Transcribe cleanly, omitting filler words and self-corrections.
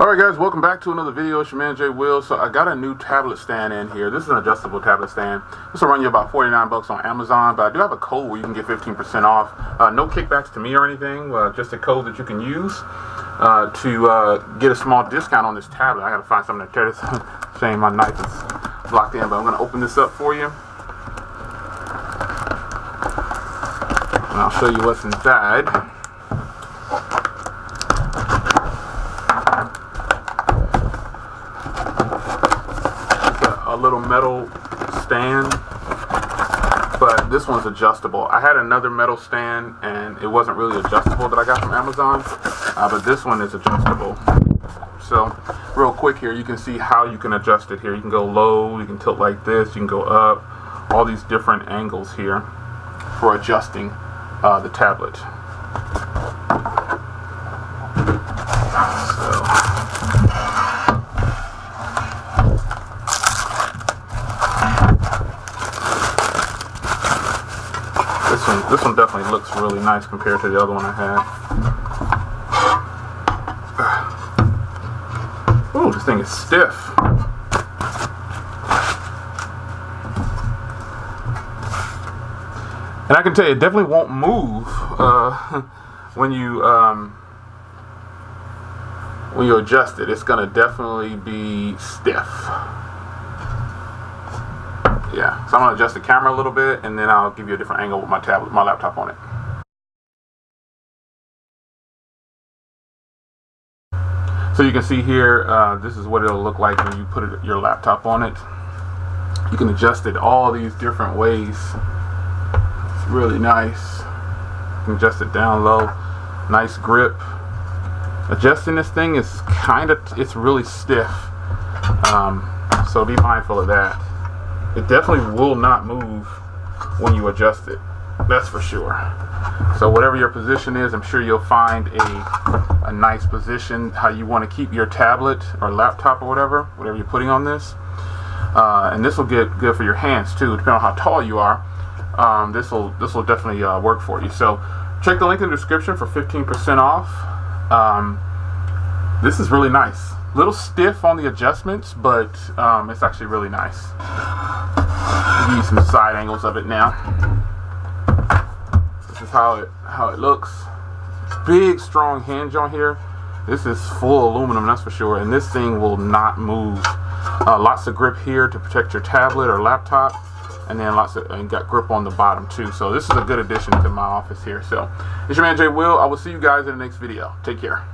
Alright guys, welcome back to another video. It's your man Jay Will. So I got a new tablet stand in here. This is an adjustable tablet stand. This will run you about 49 bucks on Amazon, but I do have a code where you can get 15% off. No kickbacks to me or anything, just a code that you can use to get a small discount on this tablet. I gotta find something to tear this. Shame my knife is blocked in, but I'm gonna open this up for you. And I'll show you what's inside. A little metal stand, but this one's adjustable. I had another metal stand and it wasn't really adjustable that I got from Amazon, but this one is adjustable. So real quick here, you can see how you can adjust it here. You can go low, you can tilt like this, you can go up, all these different angles here for adjusting the tablet. This one definitely looks really nice compared to the other one I had. Ooh, this thing is stiff. And I can tell you, it definitely won't move when you adjust it. It's gonna definitely be stiff. Yeah, so I'm gonna adjust the camera a little bit, and then I'll give you a different angle with my tablet, my laptop on it. So you can see here, this is what it'll look like when you put your laptop on it. You can adjust it all these different ways. It's really nice. You can adjust it down low, nice grip. Adjusting this thing is it's really stiff. So be mindful of that. It definitely will not move when you adjust it. That's for sure. So whatever your position is, I'm sure you'll find a nice position, how you want to keep your tablet or laptop or whatever you're putting on this. And this will get good for your hands too, depending on how tall you are. This will definitely work for you. So check the link in the description for 15% off. This is really nice. A little stiff on the adjustments, but it's actually really nice. Give you some side angles of it now. This is how it looks. Big strong hinge on here. This is full aluminum, that's for sure, and this thing will not move. Lots of grip here to protect your tablet or laptop, and then and got grip on the bottom too. So this is a good addition to my office here. So it's your man Jay Will. I will see you guys in the next video. Take care.